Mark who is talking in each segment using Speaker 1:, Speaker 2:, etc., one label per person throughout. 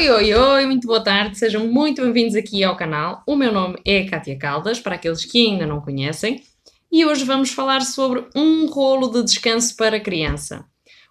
Speaker 1: Oi, oi, oi, muito boa tarde, sejam muito bem-vindos aqui ao canal. O meu nome é Cátia Caldas, para aqueles que ainda não conhecem, e hoje vamos falar sobre um rolo de descanso para criança.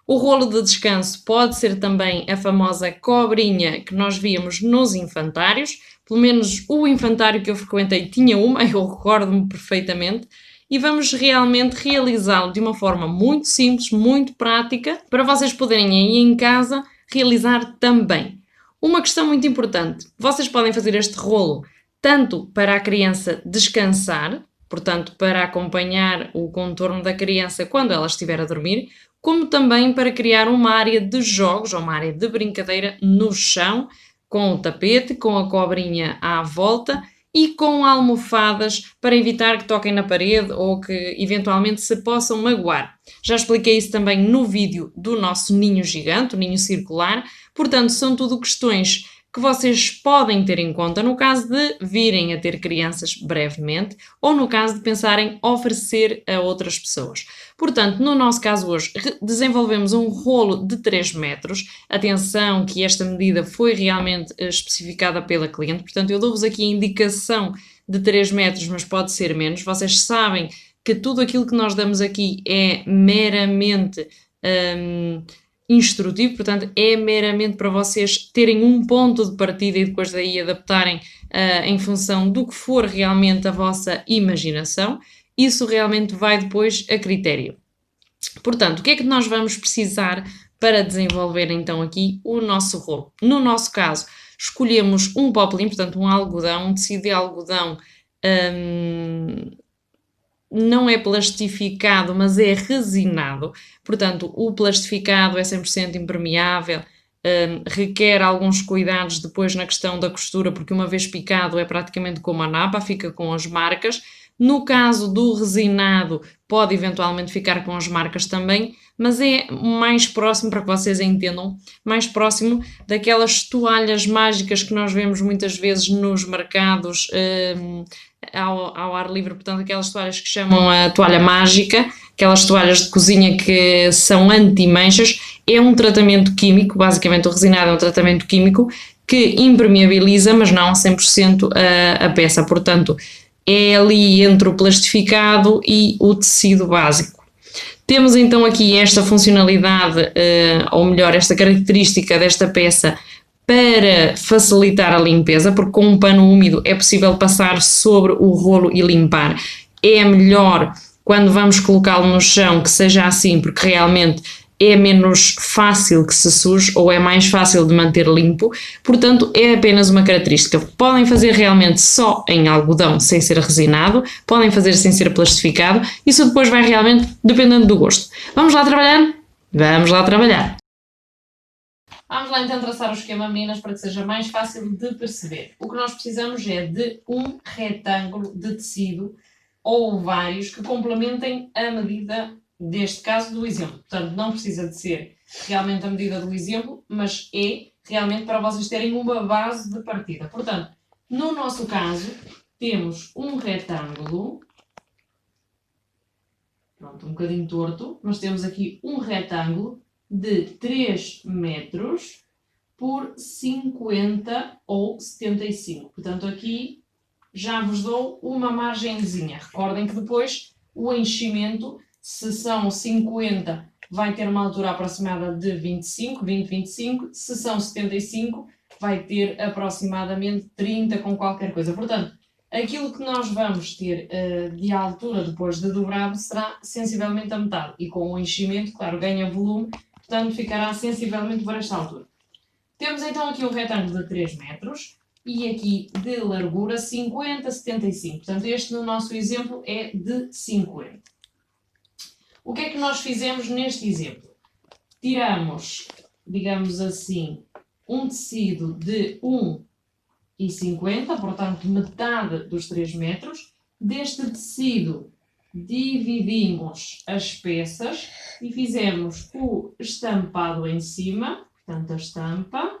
Speaker 1: O rolo de descanso pode ser também a famosa cobrinha que nós víamos nos infantários, pelo menos o infantário que eu frequentei tinha uma, eu recordo-me perfeitamente, e vamos realmente realizá-lo de uma forma muito simples, muito prática, para vocês poderem aí em casa realizar também. Uma questão muito importante: vocês podem fazer este rolo tanto para a criança descansar, portanto, para acompanhar o contorno da criança quando ela estiver a dormir, como também para criar uma área de jogos ou uma área de brincadeira no chão, com o tapete, com a cobrinha à volta e com almofadas para evitar que toquem na parede ou que eventualmente se possam magoar. Já expliquei isso também no vídeo do nosso ninho gigante, o ninho circular. Portanto, são tudo questões que vocês podem ter em conta no caso de virem a ter crianças brevemente ou no caso de pensarem oferecer a outras pessoas. Portanto, no nosso caso hoje, desenvolvemos um rolo de 3 metros. Atenção que esta medida foi realmente especificada pela cliente, portanto eu dou-vos aqui a indicação de 3 metros, mas pode ser menos. Vocês sabem que tudo aquilo que nós damos aqui é meramente instrutivo, portanto é meramente para vocês terem um ponto de partida e depois daí adaptarem em função do que for realmente a vossa imaginação. Isso realmente vai depois a critério. Portanto, o que é que nós vamos precisar para desenvolver então aqui o nosso rolo? No nosso caso, escolhemos um poplin, portanto um algodão, um tecido de algodão não é plastificado, mas é resinado. Portanto, o plastificado é 100% impermeável, requer alguns cuidados depois na questão da costura, porque uma vez picado é praticamente como a napa, fica com as marcas. No caso do resinado, pode eventualmente ficar com as marcas também, mas é mais próximo, para que vocês entendam, mais próximo daquelas toalhas mágicas que nós vemos muitas vezes nos mercados ao ar livre, portanto aquelas toalhas que chamam a toalha mágica, aquelas toalhas de cozinha que são anti-manchas. É um tratamento químico, basicamente o resinado é um tratamento químico que impermeabiliza, mas não a 100% a peça, portanto é ali entre o plastificado e o tecido básico. Temos então aqui esta funcionalidade, ou melhor, esta característica desta peça para facilitar a limpeza, porque com um pano úmido é possível passar sobre o rolo e limpar. É melhor quando vamos colocá-lo no chão que seja assim, porque realmente é menos fácil que se suje ou é mais fácil de manter limpo, portanto é apenas uma característica. Podem fazer realmente só em algodão sem ser resinado, podem fazer sem ser plastificado, isso depois vai realmente dependendo do gosto. Vamos lá trabalhar? Vamos lá trabalhar! Vamos lá então traçar o esquema, meninas, para que seja mais fácil de perceber. O que nós precisamos é de um retângulo de tecido ou vários que complementem a medida deste caso do exemplo. Portanto, não precisa de ser realmente a medida do exemplo, mas é realmente para vocês terem uma base de partida. Portanto, no nosso caso, temos um retângulo, pronto, um bocadinho torto, mas temos aqui um retângulo de 3 metros por 50 ou 75. Portanto, aqui já vos dou uma margenzinha. Recordem que depois o enchimento, se são 50, vai ter uma altura aproximada de 25, 20, 25. Se são 75, vai ter aproximadamente 30 com qualquer coisa. Portanto, aquilo que nós vamos ter de altura depois de dobrado será sensivelmente a metade. E com o enchimento, claro, ganha volume, portanto ficará sensivelmente por esta altura. Temos então aqui um retângulo de 3 metros e aqui de largura 50, 75. Portanto, este no nosso exemplo é de 50. O que é que nós fizemos neste exemplo? Tiramos, digamos assim, um tecido de 1,50, portanto metade dos 3 metros. Deste tecido dividimos as peças e fizemos o estampado em cima, portanto a estampa,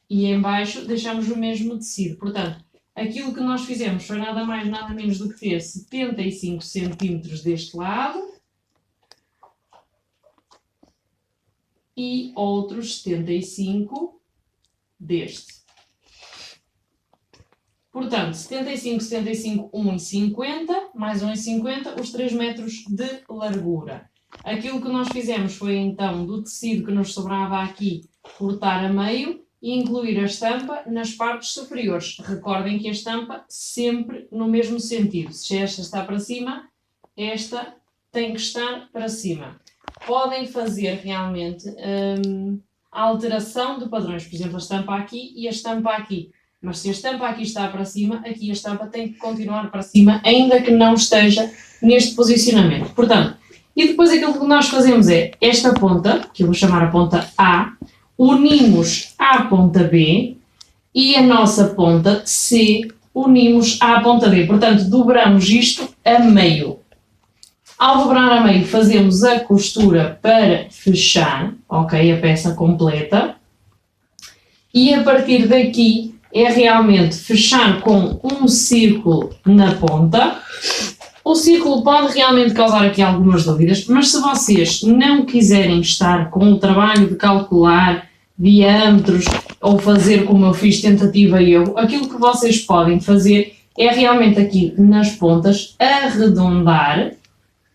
Speaker 1: e em baixo deixamos o mesmo tecido. Portanto, aquilo que nós fizemos foi nada mais, nada menos do que ter 75 cm deste lado e outros 75 deste. Portanto, 75, 75, 1,50, mais 1,50, os 3 metros de largura. Aquilo que nós fizemos foi então, do tecido que nos sobrava aqui, cortar a meio e incluir a estampa nas partes superiores. Recordem que a estampa sempre no mesmo sentido. Se esta está para cima, esta tem que estar para cima. Podem fazer realmente a alteração de padrões. Por exemplo, a estampa aqui e a estampa aqui. Mas se a estampa aqui está para cima, aqui a estampa tem que continuar para cima, ainda que não esteja neste posicionamento. Portanto, e depois aquilo que nós fazemos é esta ponta, que eu vou chamar a ponta A, unimos à ponta B e a nossa ponta C unimos à ponta D. Portanto, dobramos isto a meio. Ao dobrar a meio, fazemos a costura para fechar, ok, a peça completa. E a partir daqui é realmente fechar com um círculo na ponta. O círculo pode realmente causar aqui algumas dúvidas, mas se vocês não quiserem estar com o trabalho de calcular diâmetros ou fazer como eu fiz tentativa e erro, aquilo que vocês podem fazer é realmente aqui nas pontas arredondar,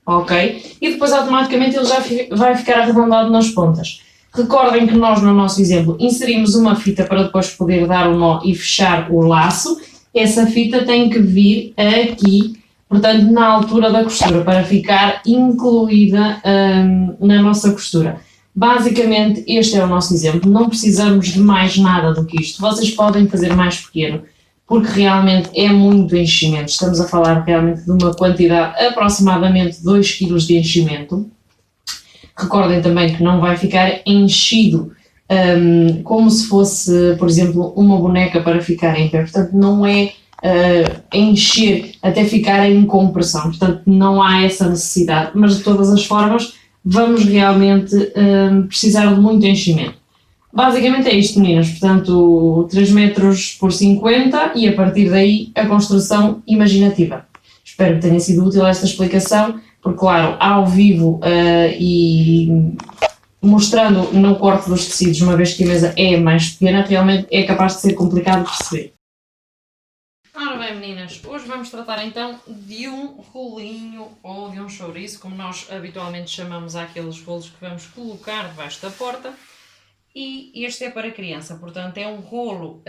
Speaker 1: ok? E depois automaticamente ele já vai ficar arredondado nas pontas. Recordem que nós no nosso exemplo inserimos uma fita para depois poder dar o nó e fechar o laço. Essa fita tem que vir aqui, portanto na altura da costura, para ficar incluída na nossa costura. Basicamente este é o nosso exemplo, não precisamos de mais nada do que isto. Vocês podem fazer mais pequeno, porque realmente é muito enchimento. Estamos a falar realmente de uma quantidade aproximadamente 2 kg de enchimento. Recordem também que não vai ficar enchido como se fosse, por exemplo, uma boneca para ficar em pé. Portanto, não é encher até ficar em compressão. Portanto, não há essa necessidade. Mas, de todas as formas, vamos realmente precisar de muito enchimento. Basicamente é isto, meninas. Portanto, 3 metros por 50 e, a partir daí, a construção imaginativa. Espero que tenha sido útil esta explicação. Porque, claro, ao vivo e mostrando no corte dos tecidos, uma vez que a mesa é mais pequena, realmente é capaz de ser complicado de perceber. Ora bem, meninas, hoje vamos tratar então de um rolinho ou de um chouriço, como nós habitualmente chamamos àqueles rolos que vamos colocar debaixo da porta. E este é para criança, portanto é um rolo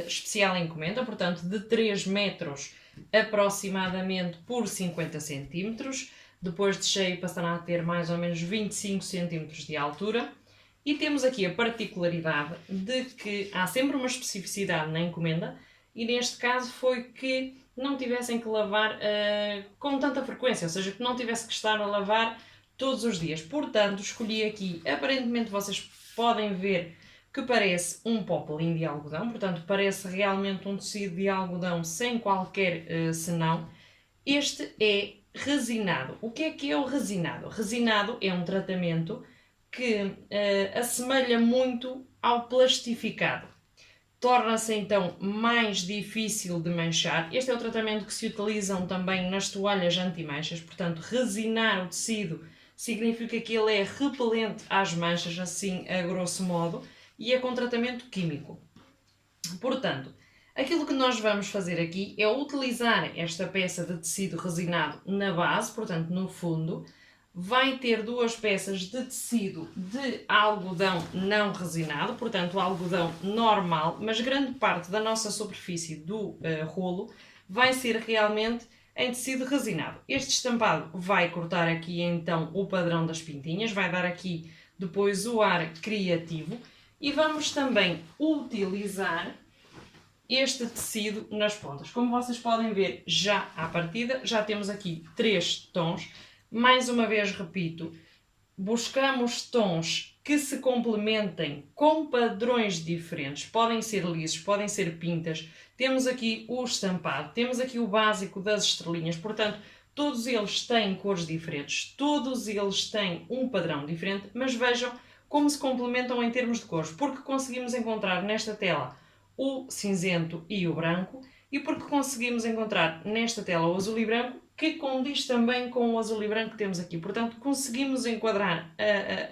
Speaker 1: especial encomenda, portanto de 3 metros aproximadamente por 50 centímetros. Depois de cheio passará a ter mais ou menos 25 centímetros de altura. E temos aqui a particularidade de que há sempre uma especificidade na encomenda e neste caso foi que não tivessem que lavar com tanta frequência, ou seja, que não tivesse que estar a lavar todos os dias. Portanto, escolhi aqui, aparentemente vocês podem ver que parece um popelinho de algodão, portanto parece realmente um tecido de algodão sem qualquer senão. Este é resinado. O que é o resinado? Resinado é um tratamento que assemelha muito ao plastificado. Torna-se então mais difícil de manchar. Este é o tratamento que se utilizam também nas toalhas anti-manchas, portanto resinar o tecido significa que ele é repelente às manchas, assim a grosso modo, e é com tratamento químico. Portanto, aquilo que nós vamos fazer aqui é utilizar esta peça de tecido resinado na base, portanto no fundo, vai ter 2 peças de tecido de algodão não resinado, portanto algodão normal, mas grande parte da nossa superfície do rolo vai ser realmente em tecido resinado. Este estampado vai cortar aqui então o padrão das pintinhas, vai dar aqui depois o ar criativo e vamos também utilizar este tecido nas pontas. Como vocês podem ver já à partida, já temos aqui 3 tons. Mais uma vez repito, buscamos tons que se complementem com padrões diferentes. Podem ser lisos, podem ser pintas. Temos aqui o estampado, temos aqui o básico das estrelinhas. Portanto, todos eles têm cores diferentes, todos eles têm um padrão diferente, mas vejam como se complementam em termos de cores, porque conseguimos encontrar nesta tela o cinzento e o branco, e porque conseguimos encontrar nesta tela o azul e branco, que condiz também com o azul e branco que temos aqui. Portanto, conseguimos enquadrar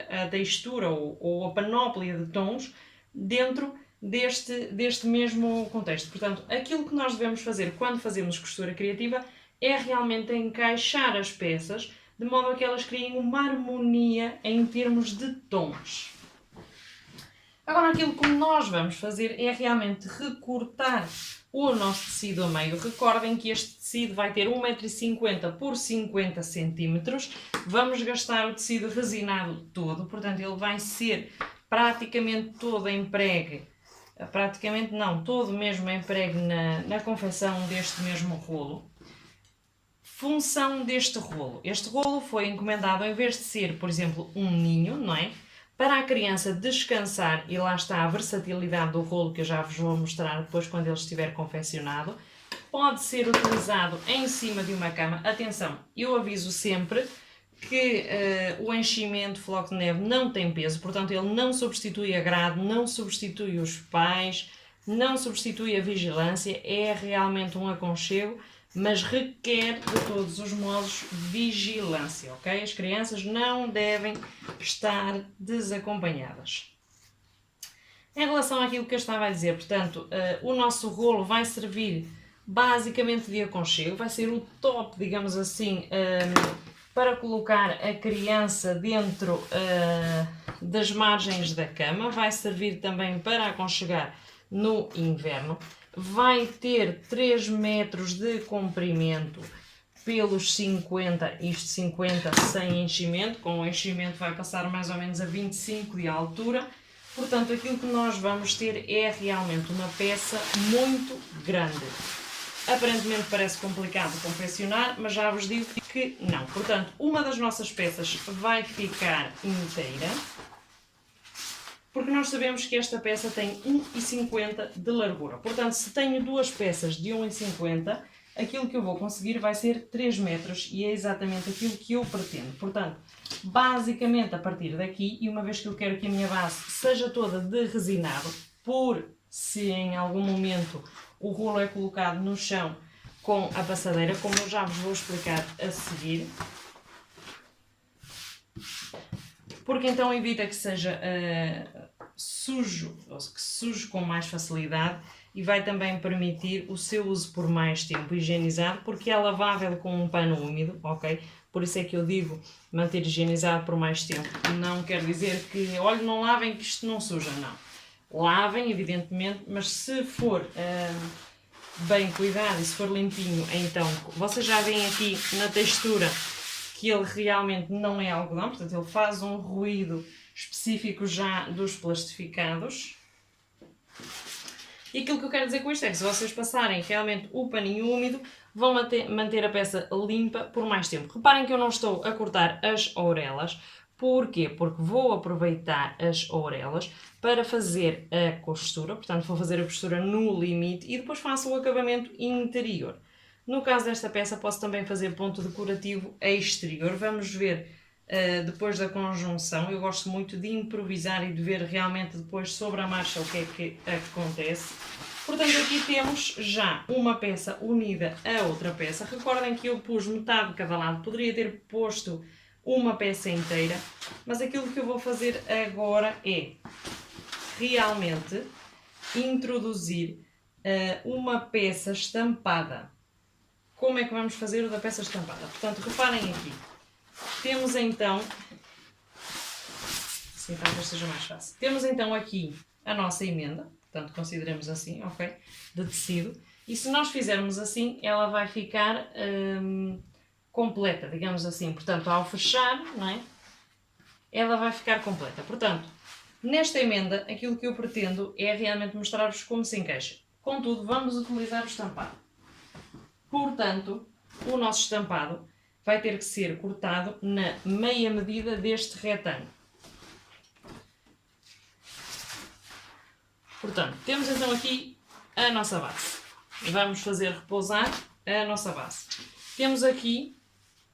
Speaker 1: a textura ou a panóplia de tons dentro deste mesmo contexto. Portanto, aquilo que nós devemos fazer quando fazemos costura criativa é realmente encaixar as peças de modo a que elas criem uma harmonia em termos de tons. Agora, aquilo que nós vamos fazer é realmente recortar o nosso tecido a meio. Recordem que este tecido vai ter 1,50 m por 50 cm. Vamos gastar o tecido resinado todo, portanto ele vai ser praticamente todo empregue. Praticamente não, todo mesmo empregue na confecção deste mesmo rolo. Função deste rolo. Este rolo foi encomendado, em vez de ser, por exemplo, um ninho, não é? Para a criança descansar, e lá está a versatilidade do rolo que eu já vos vou mostrar depois quando ele estiver confeccionado, pode ser utilizado em cima de uma cama. Atenção, eu aviso sempre que o enchimento floco de neve não tem peso, portanto ele não substitui a grade, não substitui os pais, não substitui a vigilância, é realmente um aconchego, mas requer de todos os modos vigilância, ok? As crianças não devem estar desacompanhadas. Em relação àquilo que eu estava a dizer, portanto, o nosso rolo vai servir basicamente de aconchego, vai ser o top, digamos assim, para colocar a criança dentro das margens da cama, vai servir também para aconchegar no inverno. Vai ter 3 metros de comprimento pelos 50, isto 50 sem enchimento, com o enchimento vai passar mais ou menos a 25 de altura. Portanto, aquilo que nós vamos ter é realmente uma peça muito grande. Aparentemente parece complicado confeccionar, mas já vos digo que não. Portanto, uma das nossas peças vai ficar inteira, porque nós sabemos que esta peça tem 1,50 de largura. Portanto, se tenho duas peças de 1,50, aquilo que eu vou conseguir vai ser 3 metros e é exatamente aquilo que eu pretendo. Portanto, basicamente a partir daqui, e uma vez que eu quero que a minha base seja toda de resinado, por se em algum momento o rolo é colocado no chão com a passadeira, como eu já vos vou explicar a seguir, porque então evita que seja sujo, ou que suje com mais facilidade, e vai também permitir o seu uso por mais tempo higienizado, porque é lavável com um pano úmido, ok? Por isso é que eu digo manter higienizado por mais tempo. Não quer dizer que, olha, não lavem que isto não suja, não. Lavem, evidentemente, mas se for bem cuidado e se for limpinho, então, vocês já veem aqui na textura que ele realmente não é algodão, portanto ele faz um ruído específico já dos plastificados. E aquilo que eu quero dizer com isto é que se vocês passarem realmente o paninho úmido, vão manter a peça limpa por mais tempo. Reparem que eu não estou a cortar as ourelas. Porquê? Porque vou aproveitar as ourelas para fazer a costura, portanto vou fazer a costura no limite e depois faço o acabamento interior. No caso desta peça posso também fazer ponto decorativo exterior. Vamos ver depois da conjunção. Eu gosto muito de improvisar e de ver realmente depois sobre a marcha o que é que acontece. Portanto, aqui temos já uma peça unida a outra peça. Recordem que eu pus metade de cada lado. Poderia ter posto uma peça inteira, mas aquilo que eu vou fazer agora é realmente introduzir uma peça estampada. Como é que vamos fazer o da peça estampada? Portanto, reparem aqui. Temos então, assim talvez seja mais fácil. Temos então aqui a nossa emenda, portanto consideremos assim, ok? De tecido. E se nós fizermos assim, ela vai ficar completa, digamos assim. Portanto, ao fechar, não é? Ela vai ficar completa. Portanto, nesta emenda, aquilo que eu pretendo é realmente mostrar-vos como se encaixa. Contudo, vamos utilizar o estampado. Portanto, o nosso estampado vai ter que ser cortado na meia medida deste retângulo. Portanto, temos então aqui a nossa base. Vamos fazer repousar a nossa base. Temos aqui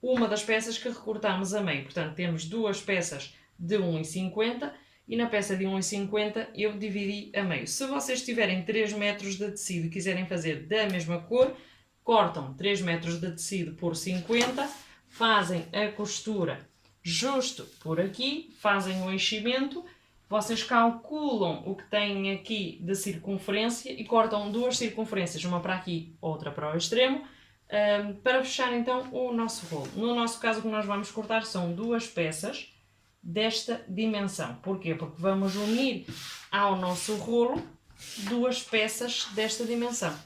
Speaker 1: uma das peças que recortamos a meio. Portanto, temos duas peças de 1,50 e na peça de 1,50 eu dividi a meio. Se vocês tiverem 3 metros de tecido e quiserem fazer da mesma cor, cortam 3 metros de tecido por 50, fazem a costura justo por aqui, fazem o enchimento, vocês calculam o que têm aqui de circunferência e cortam 2 circunferências, uma para aqui, outra para o extremo, para fechar então o nosso rolo. No nosso caso, o que nós vamos cortar são 2 peças desta dimensão. Porquê? Porque vamos unir ao nosso rolo 2 peças desta dimensão.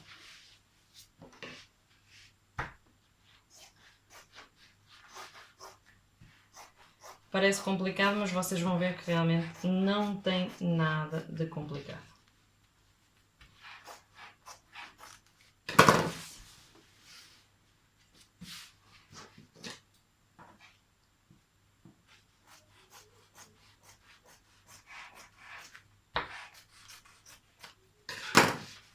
Speaker 1: Parece complicado, mas vocês vão ver que realmente não tem nada de complicado.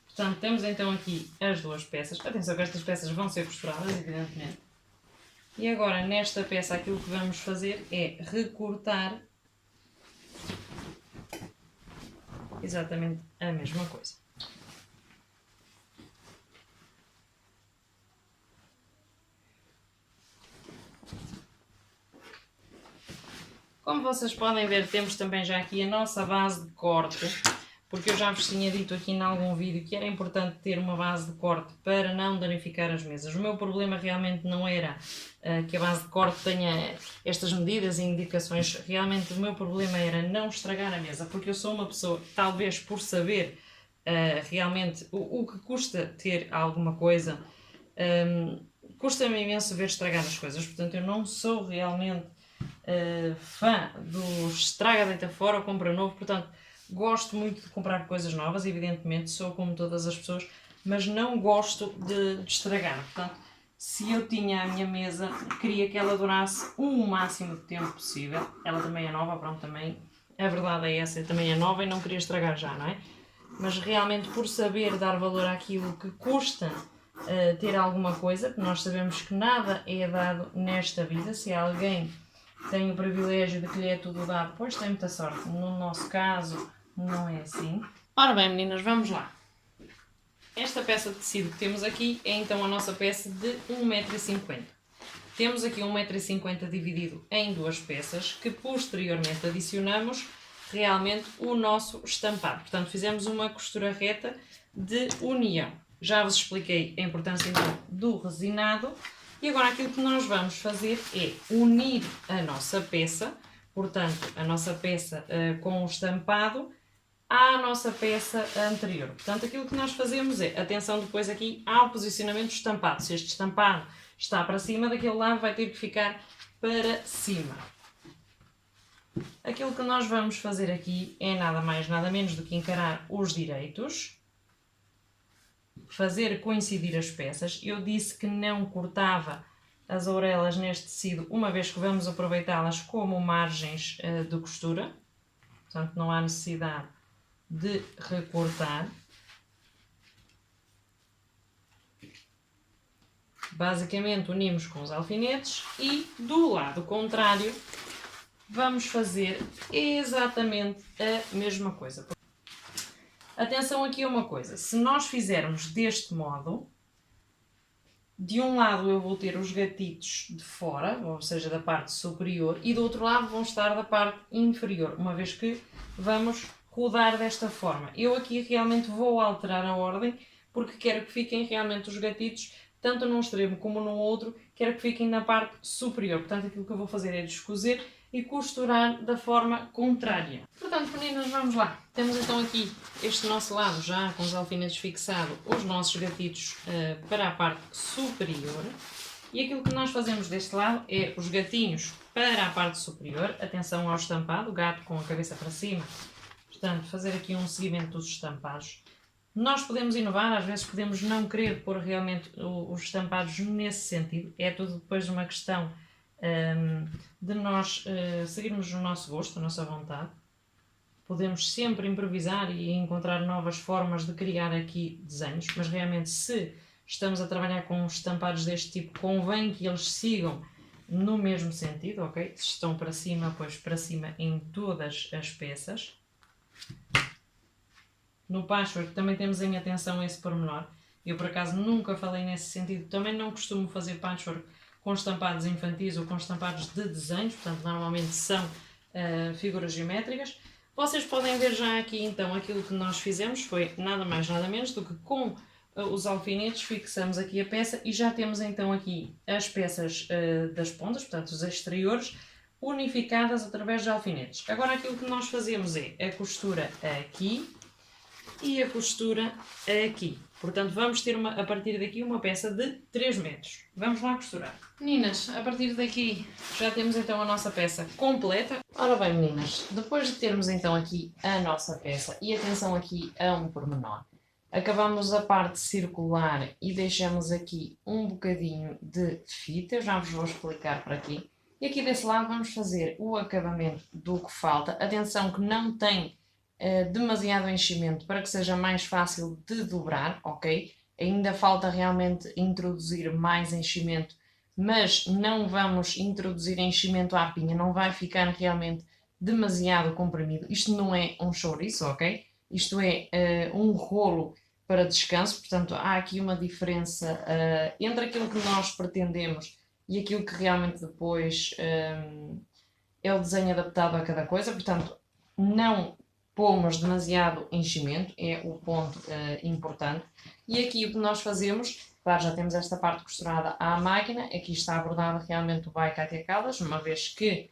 Speaker 1: Portanto, temos então aqui as 2 peças. Atenção que estas peças vão ser costuradas, evidentemente. E agora, nesta peça, aquilo que vamos fazer é recortar exatamente a mesma coisa. Como vocês podem ver, temos também já aqui a nossa base de corte, porque eu já vos tinha dito aqui em algum vídeo que era importante ter uma base de corte para não danificar as mesas. O meu problema realmente não era que a base de corte tenha estas medidas e indicações. Realmente o meu problema era não estragar a mesa, porque eu sou uma pessoa, talvez por saber realmente o que custa ter alguma coisa, custa-me imenso ver estragar as coisas. Portanto, eu não sou realmente fã do estraga, deita fora ou compra novo. Portanto, gosto muito de comprar coisas novas, evidentemente, sou como todas as pessoas, mas não gosto de estragar. Portanto, se eu tinha a minha mesa, queria que ela durasse o máximo de tempo possível. Ela também é nova, pronto, também. A verdade é essa, também é nova e não queria estragar já, não é? Mas realmente por saber dar valor àquilo que custa ter alguma coisa, porque nós sabemos que nada é dado nesta vida. Se alguém tem o privilégio de que lhe é tudo dado, pois tem muita sorte. No nosso caso, não é assim. Ora bem, meninas, vamos lá. Esta peça de tecido que temos aqui é então a nossa peça de 1,50 m. Temos aqui 1,50 m dividido em 2 peças, que posteriormente adicionamos realmente o nosso estampado. Portanto, fizemos uma costura reta de união. Já vos expliquei a importância então do resinado. E agora aquilo que nós vamos fazer é unir a nossa peça, portanto, a nossa peça com o estampado, à nossa peça anterior. Portanto, aquilo que nós fazemos é, atenção depois aqui ao posicionamento do estampado. Se este estampado está para cima, daquele lado vai ter que ficar para cima. Aquilo que nós vamos fazer aqui é nada mais, nada menos do que encarar os direitos, fazer coincidir as peças. Eu disse que não cortava as orelhas neste tecido, uma vez que vamos aproveitá-las como margens de costura. Portanto, não há necessidade de recortar. Basicamente unimos com os alfinetes e do lado contrário vamos fazer exatamente a mesma coisa. Atenção aqui a uma coisa, se nós fizermos deste modo, de um lado eu vou ter os gatitos de fora, ou seja, da parte superior, e do outro lado vão estar da parte inferior, uma vez que vamos rodar desta forma. Eu aqui realmente vou alterar a ordem, porque quero que fiquem realmente os gatitos, tanto num extremo como no outro, quero que fiquem na parte superior. Portanto, aquilo que eu vou fazer é descoser e costurar da forma contrária. Portanto, meninas, vamos lá. Temos então aqui este nosso lado já com os alfinetes fixados, os nossos gatitos para a parte superior. E aquilo que nós fazemos deste lado é os gatinhos para a parte superior. Atenção ao estampado, o gato com a cabeça para cima. Portanto, fazer aqui um seguimento dos estampados. Nós podemos inovar, às vezes podemos não querer pôr realmente os estampados nesse sentido. É tudo depois uma questão de nós seguirmos o nosso gosto, a nossa vontade. Podemos sempre improvisar e encontrar novas formas de criar aqui desenhos, mas realmente se estamos a trabalhar com estampados deste tipo, convém que eles sigam no mesmo sentido, ok? Se estão para cima, pois para cima em todas as peças. No patchwork também temos em atenção esse pormenor, Eu, por acaso, nunca falei nesse sentido. Também não costumo fazer patchwork com estampados infantis ou com estampados de desenhos, portanto, normalmente são figuras geométricas. Vocês podem ver já aqui, então, aquilo que nós fizemos foi nada mais, nada menos do que com os alfinetes fixamos aqui a peça e já temos, então, aqui as peças das pontas, portanto, os exteriores, unificadas através de alfinetes. Agora, aquilo que nós fazemos é a costura aqui e a costura aqui. Portanto, vamos ter a partir daqui uma peça de 3 metros. Vamos lá costurar. Meninas, a partir daqui já temos então a nossa peça completa. Ora bem, meninas, depois de termos então aqui a nossa peça, e atenção aqui a um pormenor, acabamos a parte circular e deixamos aqui um bocadinho de fita, já vos vou explicar para aqui. E aqui desse lado vamos fazer o acabamento do que falta. Atenção que não tem demasiado enchimento para que seja mais fácil de dobrar, ok? Ainda falta realmente introduzir mais enchimento, mas não vamos introduzir enchimento à pinha, não vai ficar realmente demasiado comprimido. Isto não é um chouriço, ok? Isto é um rolo para descanso, portanto há aqui uma diferença entre aquilo que nós pretendemos e aquilo que realmente depois é o desenho adaptado a cada coisa, portanto não pomos demasiado enchimento, é o ponto importante. E aqui o que nós fazemos, claro, já temos esta parte costurada à máquina, aqui está abordado realmente o by Katia Caldas, uma vez que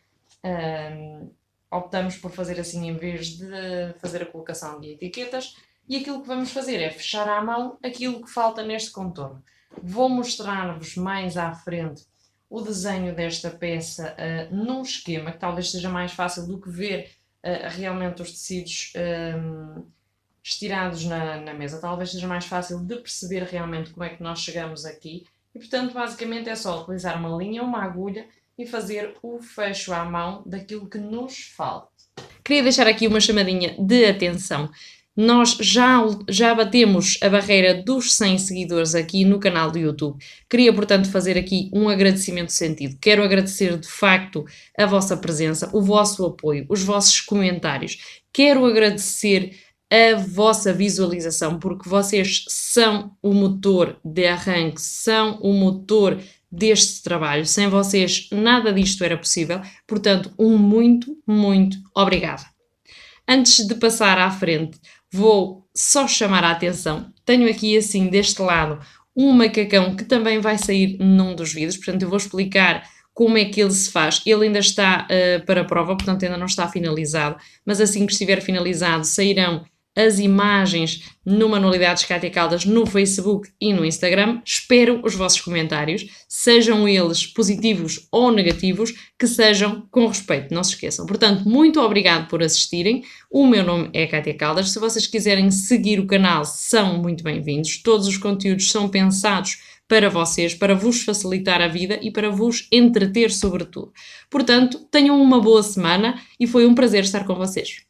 Speaker 1: optamos por fazer assim em vez de fazer a colocação de etiquetas, e aquilo que vamos fazer é fechar à mão aquilo que falta neste contorno. Vou mostrar-vos mais à frente o desenho desta peça num esquema que talvez seja mais fácil do que ver realmente os tecidos estirados na mesa. Talvez seja mais fácil de perceber realmente como é que nós chegamos aqui. E, portanto, basicamente é só utilizar uma linha, uma agulha e fazer o fecho à mão daquilo que nos falta. Queria deixar aqui uma chamadinha de atenção. Nós já batemos a barreira dos 100 seguidores aqui no canal do YouTube. Queria, portanto, fazer aqui um agradecimento sentido. Quero agradecer, de facto, a vossa presença, o vosso apoio, os vossos comentários. Quero agradecer a vossa visualização, porque vocês são o motor de arranque, são o motor deste trabalho. Sem vocês, nada disto era possível. Portanto, um muito, muito obrigada. Antes de passar à frente, vou só chamar a atenção. Tenho aqui assim deste lado um macacão que também vai sair num dos vídeos, portanto eu vou explicar como é que ele se faz. Ele ainda está para prova, portanto ainda não está finalizado, mas assim que estiver finalizado sairão as imagens no Manualidades Katia Caldas no Facebook e no Instagram. Espero os vossos comentários, sejam eles positivos ou negativos, que sejam com respeito, não se esqueçam. Portanto, muito obrigado por assistirem. O meu nome é Katia Caldas. Se vocês quiserem seguir o canal, são muito bem-vindos. Todos os conteúdos são pensados para vocês, para vos facilitar a vida e para vos entreter sobretudo. Portanto, tenham uma boa semana e foi um prazer estar com vocês.